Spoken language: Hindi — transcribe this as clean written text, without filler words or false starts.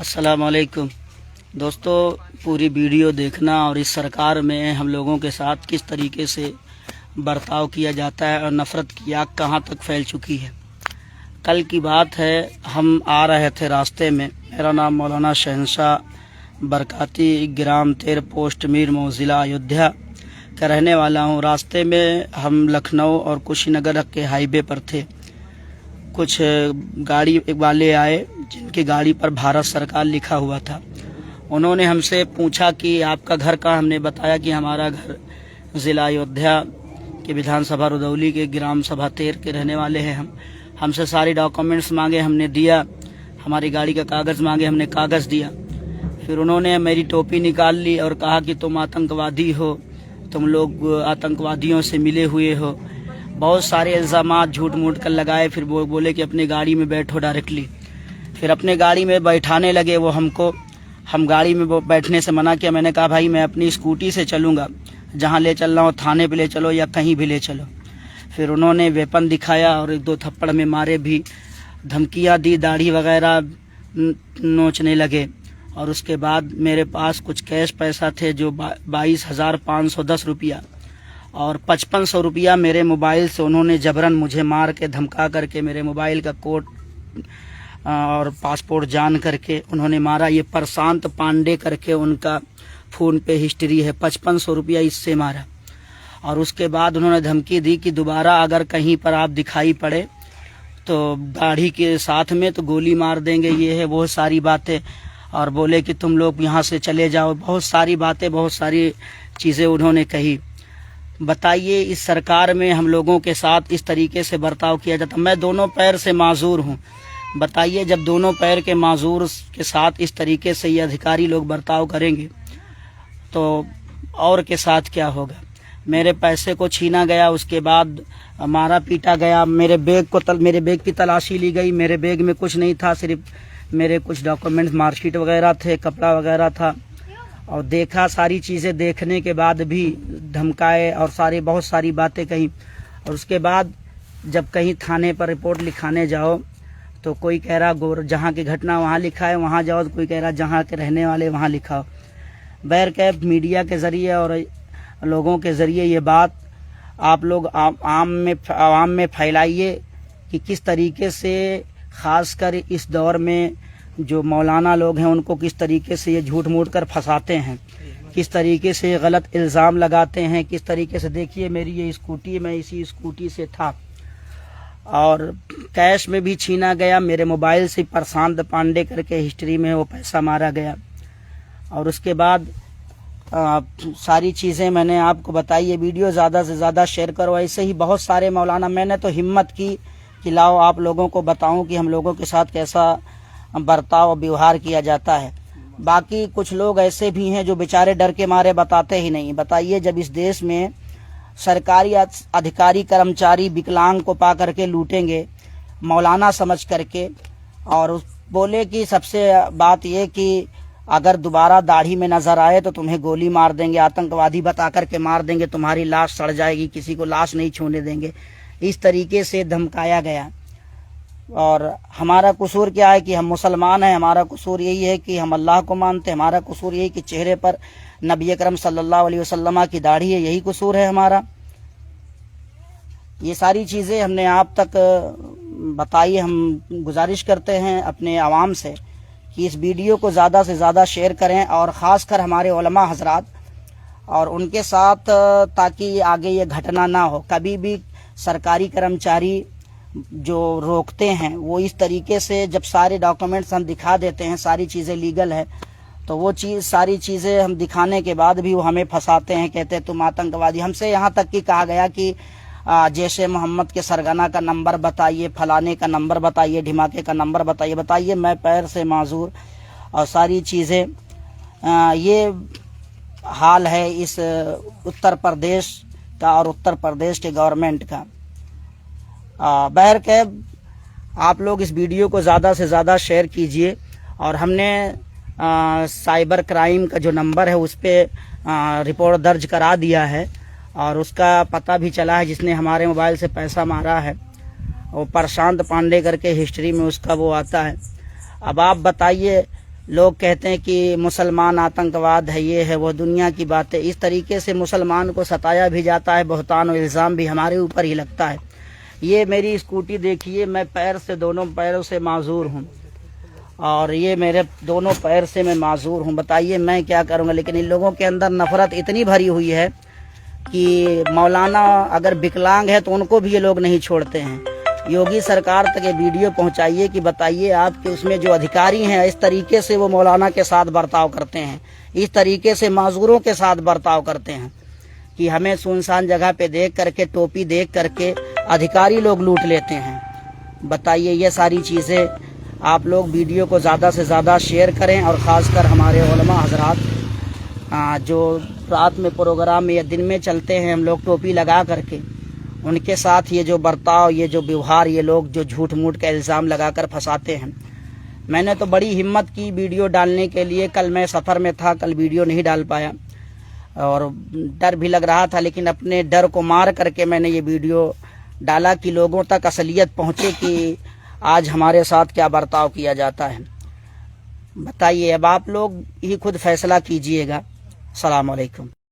अस्सलाम वालेकुम दोस्तों, पूरी वीडियो देखना और इस सरकार में हम लोगों के साथ किस तरीके से बर्ताव किया जाता है और नफ़रत की आग कहां तक फैल चुकी है। कल की बात है, हम आ रहे थे रास्ते में। मेरा नाम मौलाना शहंशाह बरकाती, ग्राम तेर पोस्ट मीर मऊ, ज़िला अयोध्या का रहने वाला हूं। रास्ते में हम लखनऊ और कुशीनगर के हाईवे पर थे। कुछ गाड़ी वाले आए जिनकी गाड़ी पर भारत सरकार लिखा हुआ था। उन्होंने हमसे पूछा कि आपका घर कहाँ। हमने बताया कि हमारा घर ज़िला अयोध्या के विधानसभा रुदौली के ग्राम सभा तेर के रहने वाले हैं हम। हमसे सारे डॉक्यूमेंट्स मांगे, हमने दिया। हमारी गाड़ी का कागज़ मांगे, हमने कागज़ दिया। फिर उन्होंने मेरी टोपी निकाल ली और कहा कि तुम आतंकवादी हो, तुम लोग आतंकवादियों से मिले हुए हो। बहुत सारे इल्ज़ामात झूठ मूठ कर लगाए। फिर वो बोले कि अपनी गाड़ी में बैठो डायरेक्टली। फिर अपने गाड़ी में बैठाने लगे वो हमको। हम गाड़ी में बैठने से मना किया। मैंने कहा भाई मैं अपनी स्कूटी से चलूँगा, जहाँ ले चल रहा हूँ थाने पे ले चलो या कहीं भी ले चलो। फिर उन्होंने वेपन दिखाया और एक दो थप्पड़ में मारे भी, धमकियाँ दी, दाढ़ी वगैरह नोचने लगे। और उसके बाद मेरे पास कुछ कैश पैसा थे जो 22,510 रुपया और 5500 रुपया मेरे मोबाइल से उन्होंने जबरन मुझे मार के धमका करके मेरे मोबाइल का कोड और पासपोर्ट जान करके उन्होंने मारा। ये प्रशांत पांडे करके उनका फ़ोन पे हिस्ट्री है। 5500 रुपया इससे मारा। और उसके बाद उन्होंने धमकी दी कि दोबारा अगर कहीं पर आप दिखाई पड़े तो दाढ़ी के साथ में तो गोली मार देंगे। ये है वो सारी बातें। और बोले कि तुम लोग यहाँ से चले जाओ। बहुत सारी बातें, बहुत सारी चीज़ें उन्होंने कही। बताइए, इस सरकार में हम लोगों के साथ इस तरीके से बर्ताव किया जाता। मैं दोनों पैर से माजूर हूँ। बताइए, जब दोनों पैर के माजूर के साथ इस तरीके से ये अधिकारी लोग बर्ताव करेंगे तो और के साथ क्या होगा। मेरे पैसे को छीना गया, उसके बाद मारा पीटा गया। मेरे बैग की तलाशी ली गई। मेरे बैग में कुछ नहीं था, सिर्फ मेरे कुछ डॉक्यूमेंट्स, मार्कशीट वगैरह थे, कपड़ा वगैरह था। और देखा, सारी चीज़ें देखने के बाद भी धमकाए और बहुत सारी बातें कही। और उसके बाद जब कहीं थाने पर रिपोर्ट लिखाने जाओ तो कोई कह रहा जहाँ की घटना वहाँ लिखा है, वहाँ जाओ तो कोई कह रहा जहाँ के रहने वाले वहाँ लिखाओ। बहरकैफ मीडिया के ज़रिए और लोगों के ज़रिए ये बात आप लोग आवाम में फैलाइए कि किस तरीके से ख़ासकर इस दौर में जो मौलाना लोग हैं उनको किस तरीके से ये झूठ मूठ कर फंसाते हैं, किस तरीके से गलत इल्ज़ाम लगाते हैं, किस तरीके से। देखिए, मेरी ये स्कूटी, मैं इसी स्कूटी से था और कैश में भी छीना गया। मेरे मोबाइल से प्रशांत पांडे करके हिस्ट्री में वो पैसा मारा गया। और उसके बाद सारी चीज़ें मैंने आपको बताई। ये वीडियो ज़्यादा से ज़्यादा शेयर करो। ऐसे ही बहुत सारे मौलाना, मैंने तो हिम्मत की कि लाओ आप लोगों को बताऊं कि हम लोगों के साथ कैसा बर्ताव और व्यवहार किया जाता है। बाकी कुछ लोग ऐसे भी हैं जो बेचारे डर के मारे बताते ही नहीं। बताइए, जब इस देश में सरकारी अधिकारी कर्मचारी विकलांग को पा करके लूटेंगे मौलाना समझ करके, और बोले कि सबसे बात ये कि अगर दोबारा दाढ़ी में नजर आए तो तुम्हें गोली मार देंगे, आतंकवादी बता करके मार देंगे, तुम्हारी लाश सड़ जाएगी, किसी को लाश नहीं छूने देंगे। इस तरीके से धमकाया गया। और हमारा कसूर क्या है कि हम मुसलमान हैं। हमारा कसूर यही है कि हम अल्लाह को मानते हैं। हमारा कसूर यही कि चेहरे पर नबी अकरम सल्लल्लाहु अलैहि वसल्लम की दाढ़ी है, यही कसूर है हमारा। ये सारी चीज़ें हमने आप तक बताई। हम गुजारिश करते हैं अपने आवाम से कि इस वीडियो को ज़्यादा से ज़्यादा शेयर करें और ख़ासकर हमारे उलमा हजरात और उनके साथ, ताकि आगे ये घटना ना हो। कभी भी सरकारी कर्मचारी जो रोकते हैं वो इस तरीके से, जब सारे डॉक्यूमेंट्स हम दिखा देते हैं, सारी चीज़ें लीगल है, तो वो सारी चीज़ें हम दिखाने के बाद भी वो हमें फंसाते हैं, कहते हैं तुम आतंकवादी। हमसे यहाँ तक कि कहा गया कि जैसे मोहम्मद के सरगना का नंबर बताइए, फलाने का नंबर बताइए, ढिमाके का नंबर बताइए। बताइए, मैं पैर से माजूर और सारी चीज़ें। ये हाल है इस उत्तर प्रदेश का और उत्तर प्रदेश के गवर्नमेंट का। बहरकैफ आप लोग इस वीडियो को ज़्यादा से ज़्यादा शेयर कीजिए। और हमने साइबर क्राइम का जो नंबर है उस पर रिपोर्ट दर्ज करा दिया है और उसका पता भी चला है। जिसने हमारे मोबाइल से पैसा मारा है वो प्रशांत पांडे करके हिस्ट्री में उसका वो आता है। अब आप बताइए लोग कहते हैं कि मुसलमान आतंकवाद है, ये है वो, दुनिया की बातें। इस तरीके से मुसलमान को सताया भी जाता है, बहतान और इल्ज़ाम भी हमारे ऊपर ही लगता है। ये मेरी स्कूटी देखिए, मैं पैर से, दोनों पैरों से माजूर हूँ, और ये मेरे दोनों पैर से मैं माजूर हूँ। बताइए मैं क्या करूँगा। लेकिन इन लोगों के अंदर नफरत इतनी भरी हुई है कि मौलाना अगर विकलांग है तो उनको भी ये लोग नहीं छोड़ते हैं। योगी सरकार तक ये वीडियो पहुंचाइए कि बताइए आपके उसमें जो अधिकारी हैं इस तरीके से वो मौलाना के साथ बर्ताव करते हैं, इस तरीके से माजूरों के साथ बर्ताव करते हैं कि हमें सुनसान जगह पे देख करके, टोपी देख करके अधिकारी लोग लूट लेते हैं। बताइए, ये सारी चीज़ें आप लोग वीडियो को ज़्यादा से ज़्यादा शेयर करें, और ख़ासकर हमारे उलमा हजरात जो रात में प्रोग्राम में या दिन में चलते हैं, हम लोग टोपी लगा करके, उनके साथ ये जो बर्ताव, ये जो व्यवहार, ये लोग जो झूठ मूठ का इल्ज़ाम लगाकर फंसाते हैं। मैंने तो बड़ी हिम्मत की वीडियो डालने के लिए। कल मैं सफ़र में था, कल वीडियो नहीं डाल पाया और डर भी लग रहा था, लेकिन अपने डर को मार करके मैंने ये वीडियो डाला कि लोगों तक असलियत पहुँचे कि आज हमारे साथ क्या बर्ताव किया जाता है। बताइए, अब आप लोग ही खुद फैसला कीजिएगा। अस्सलाम वालेकुम।